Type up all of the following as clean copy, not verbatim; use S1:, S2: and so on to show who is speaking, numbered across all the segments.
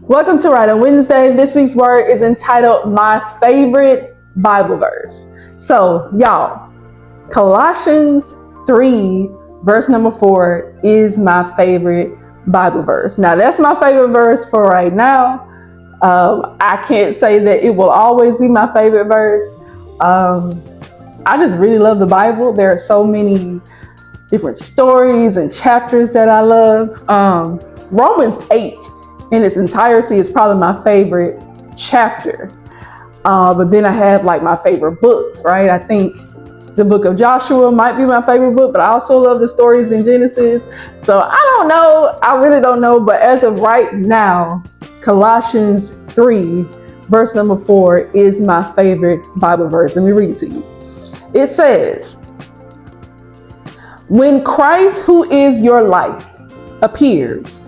S1: Welcome to Write on Wednesday. This week's word is entitled My Favorite Bible Verse. So, y'all, Colossians 3, verse number 4 is my favorite Bible verse. Now, that's my favorite verse for right now. I can't say that it will always be my favorite verse. I just really love the Bible. There are so many different stories and chapters that I love. Romans 8 in its entirety is probably my favorite chapter. But then I have like my favorite books, right? I think the book of Joshua might be my favorite book, but I also love the stories in Genesis. So I don't know. I really don't know. But as of right now, Colossians 3, verse number 4 is my favorite Bible verse. Let me read it to you. It says, "When Christ, who is your life, appears,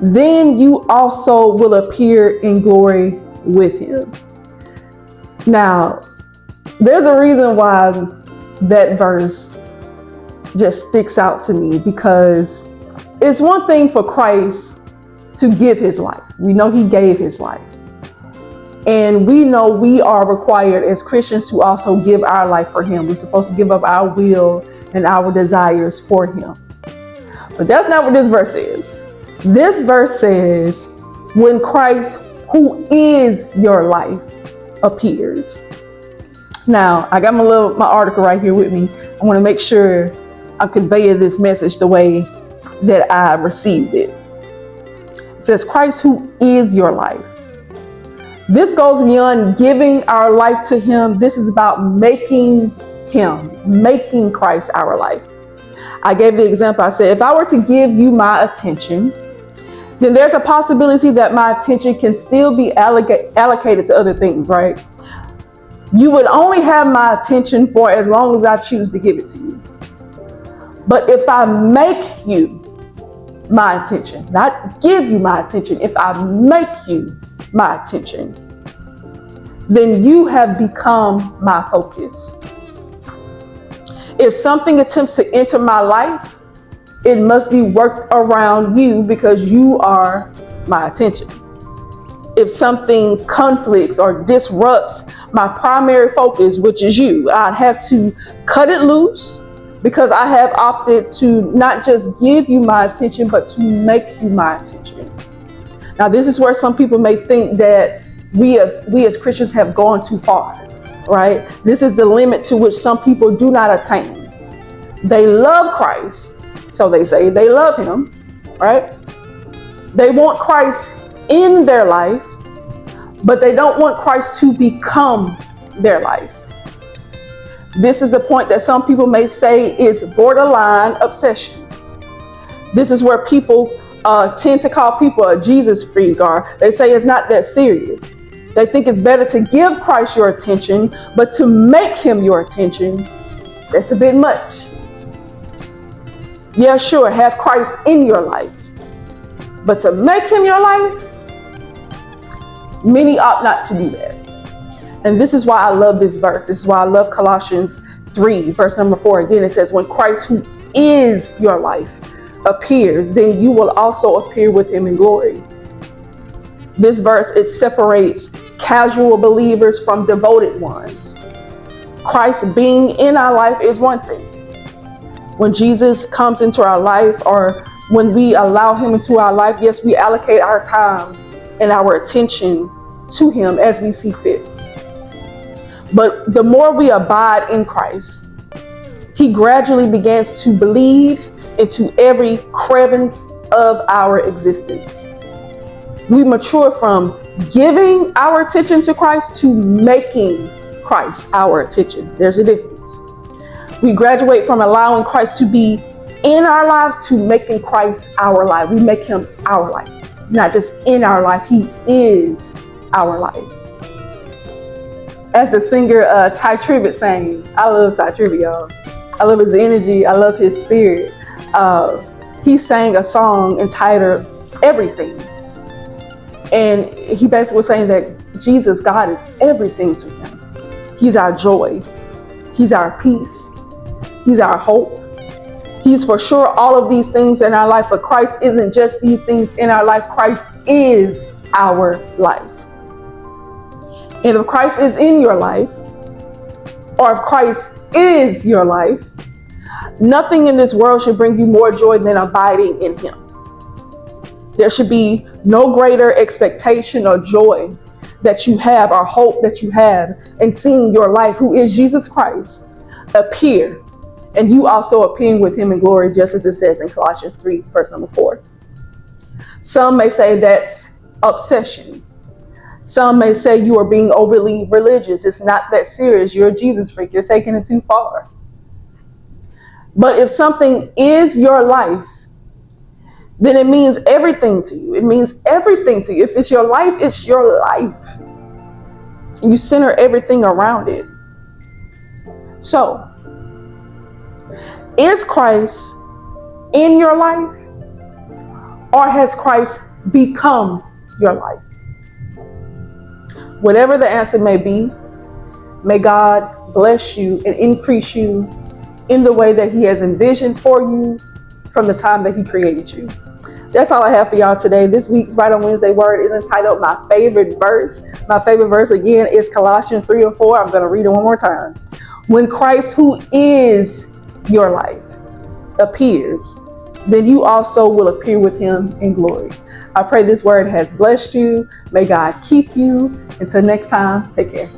S1: then you also will appear in glory with him." Now, there's a reason why that verse just sticks out to me, because it's one thing for Christ to give his life. We know he gave his life. And we know we are required as Christians to also give our life for him. We're supposed to give up our will and our desires for him. But that's not what this verse is. This verse says, when Christ, who is your life, appears. Now, I got my article right here with me. I want to make sure I'm conveying this message the way that I received it. It says, Christ, who is your life. This goes beyond giving our life to him. This is about making Christ our life. I gave the example. I said, if I were to give you my attention, then there's a possibility that my attention can still be allocated to other things, right? You would only have my attention for as long as I choose to give it to you. But if I make you my attention, not give you my attention, if I make you my attention, then you have become my focus. If something attempts to enter my life, it must be worked around you because you are my attention. If something conflicts or disrupts my primary focus, which is you, I have to cut it loose, because I have opted to not just give you my attention, but to make you my attention. Now, this is where some people may think that we as Christians have gone too far, right? This is the limit to which some people do not attain. They love Christ, so they say they love him, right? They want Christ in their life, but they don't want Christ to become their life. This is the point that some people may say is borderline obsession. This is where people tend to call people a Jesus freak, or they say it's not that serious. They think it's better to give Christ your attention, but to make him your attention, that's a bit much. Yeah, sure, have Christ in your life, but to make him your life, many opt not to do that. And this is why I love this verse. This is why I love Colossians 3, verse number 4. Again, it says, when Christ, who is your life, appears, then you will also appear with him in glory. This verse, it separates casual believers from devoted ones. Christ being in our life is one thing. When Jesus comes into our life, or when we allow him into our life, yes, we allocate our time and our attention to him as we see fit. But the more we abide in Christ, he gradually begins to bleed into every crevice of our existence. We mature from giving our attention to Christ to making Christ our attention. There's a difference. We graduate from allowing Christ to be in our lives to making Christ our life. We make him our life. He's not just in our life, he is our life. As the singer Ty Tribbett sang, I love Ty Tribbett, y'all. I love his energy. I love his spirit. He sang a song entitled Everything. And he basically was saying that Jesus, God, is everything to him. He's our joy. He's our peace. He's our hope. He's for sure all of these things in our life, but Christ isn't just these things in our life. Christ is our life. And if Christ is in your life, or if Christ is your life, nothing in this world should bring you more joy than abiding in him. There should be no greater expectation or joy that you have, or hope that you have, in seeing your life, who is Jesus Christ, appear, and you also appearing with him in glory, just as it says in Colossians 3, verse number 4. Some may say that's obsession. Some may say you are being overly religious. It's not that serious. You're a Jesus freak. You're taking it too far. But if something is your life, then it means everything to you. It means everything to you. If it's your life, it's your life. And you center everything around it. So, is Christ in your life, or has Christ become your life? Whatever the answer may be, may God bless you and increase you in the way that he has envisioned for you from the time that he created you. That's all I have for y'all today. This week's Right on Wednesday word is entitled My Favorite Verse. My favorite verse again is Colossians 3 and 4. I'm going to read it one more time. When Christ, who is your life, appears, then you also will appear with him in glory. I pray this word has blessed you. May God keep you. Until next time, take care.